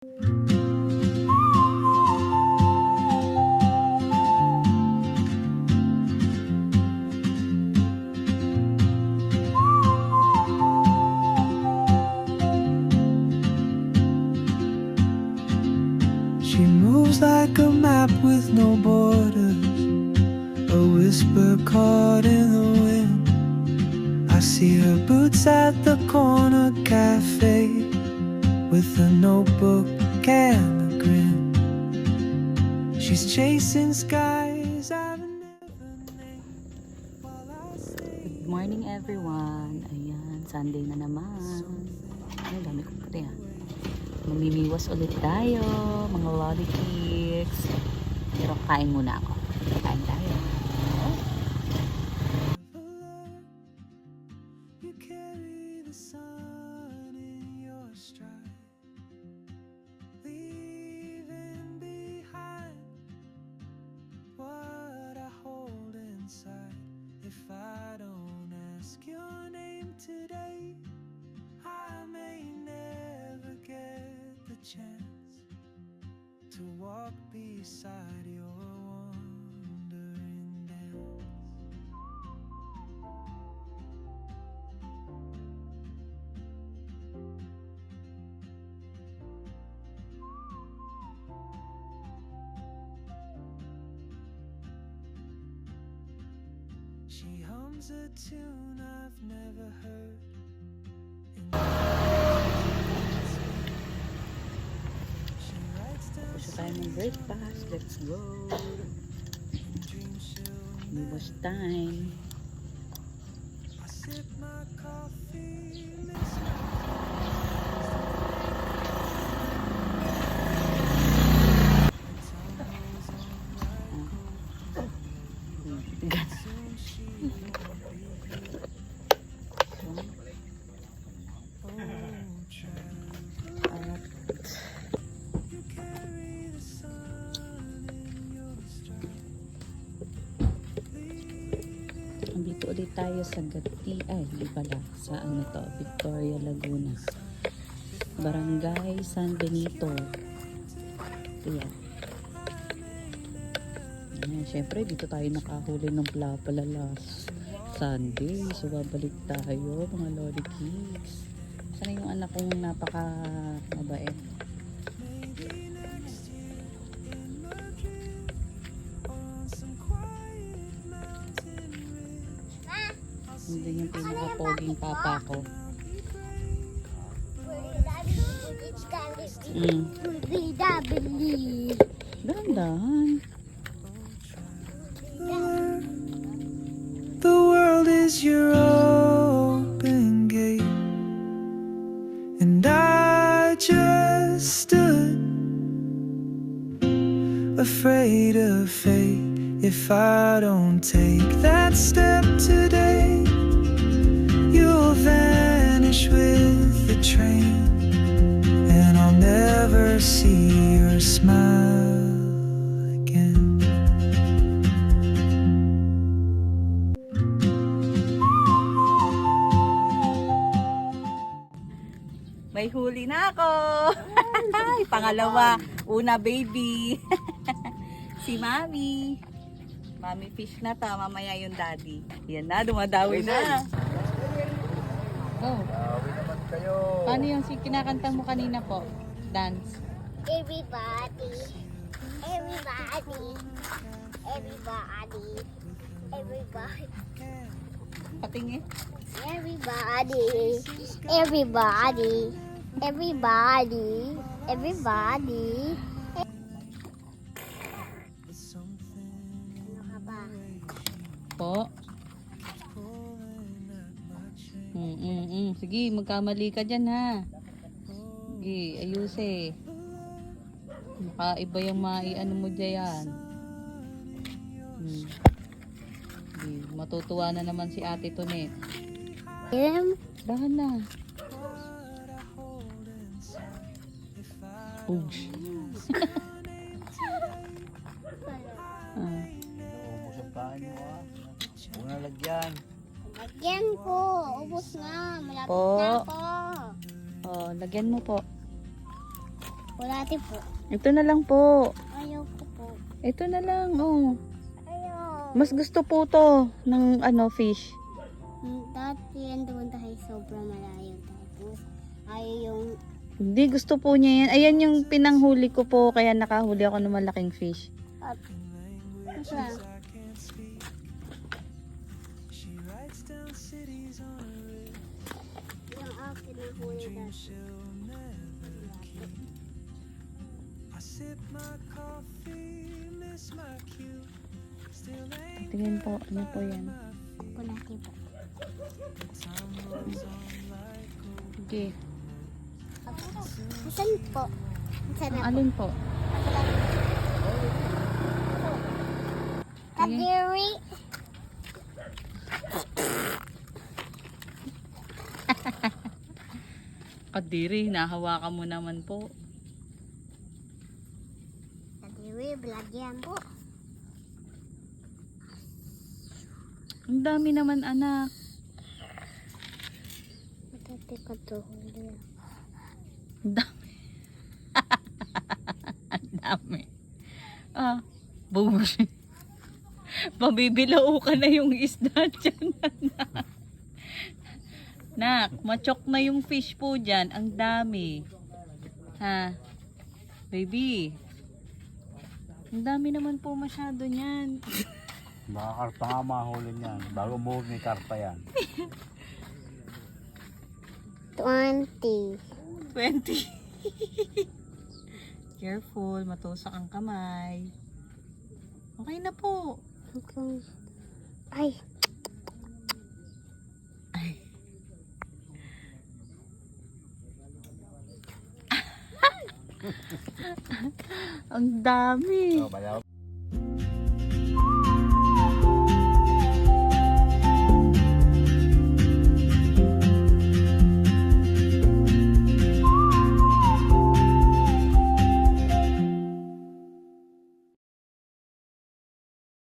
She moves like a map with no borders, a whisper caught in the wind. I see her boots at the corner cafe with a notebook and a grin. She's chasing skies I've never named while I stay. Good morning everyone. Ayan, Sunday na naman. Ay, dami ko pati ha. Mamimiwas ulit tayo, mga lolly cakes. Pero kain muna ako. Kain tayo. You carry the sun in your stride, leaving behind what I hold inside. If I don't ask your name today, I may never get the chance to walk beside your wandering dance. She hums a tune I've never heard. She writes down Gusto tayo ng breakfast. Let's go. dreams she'll Miwas time. I sip my coffee, you carry the sun in your stride. Andito ulit tayo sa Gati. Ay, hindi pala. Sa ano to? Victoria, Laguna. Barangay San Benito. Ayan. Ayan, syempre dito tayo nakahuli ng pala last Sunday. So babalik tayo mga lolly cakes. Sana yung anak kong napaka mabait. Hindi yung pinaka-poging papa ko. Dahan-dahan. The world is your open gate, and I just stood afraid of fate. If I don't take that step today, you'll vanish with the train, and I'll never see your smile again. May huli na ako. Pangalawa. Una baby. Si Mami. Mami fish na to. Mamaya yung daddy. Yan na. Dumadawi na. Oh. Paano yung kinakanta mo kanina po? Dance. Everybody, everybody, everybody, everybody, Patingin. everybody, everybody, everybody, everybody. Ano ka ba? Po. Sige, magkamali ka dyan ha. Sige, ayusin. Makaiba yung maiano mo dyan. Sige, matutuwa na naman si Ate Tonet. Dahan na. Ouch. Huwag na lagyan. Lagyan ko. Ubus nga. Malapit Po. na ako. Oh, lagyan mo po. Kulati po. Ito na lang po. Ayaw ko po. Ito na lang, oh. Ayaw. Mas gusto po to ng fish. Dati yan doon dahil sobrang malayo. Tapos ayaw yung Hindi, gusto po niya yan. Ayan yung pinanghuli ko po, kaya nakahuli ako ng malaking fish. Ito lang. Yung akin na huli dati. Tingin po, ano po yan? Kulati po. Okay. Saan po? Saan na po? Alin po? Kadiri. Kadiri, nahawakan mo naman po. Kadiri, blagyan po. Ang dami naman, anak. Matati ko to huli. Ang dami. Ang dami. Ah, bugs. Mabibilao ka na yung isda dyan, anak. Nak, machok na yung fish po dyan. Ang dami. Ha? Baby. Ang dami naman po masyado niyan. Baka karpa nga mahuli niyan. Bago buhog ni karpa yan. 20. 20. Careful, matusak ang kamay. Okay na po. Hanggang... Ay, Ang dami. So, bayaw.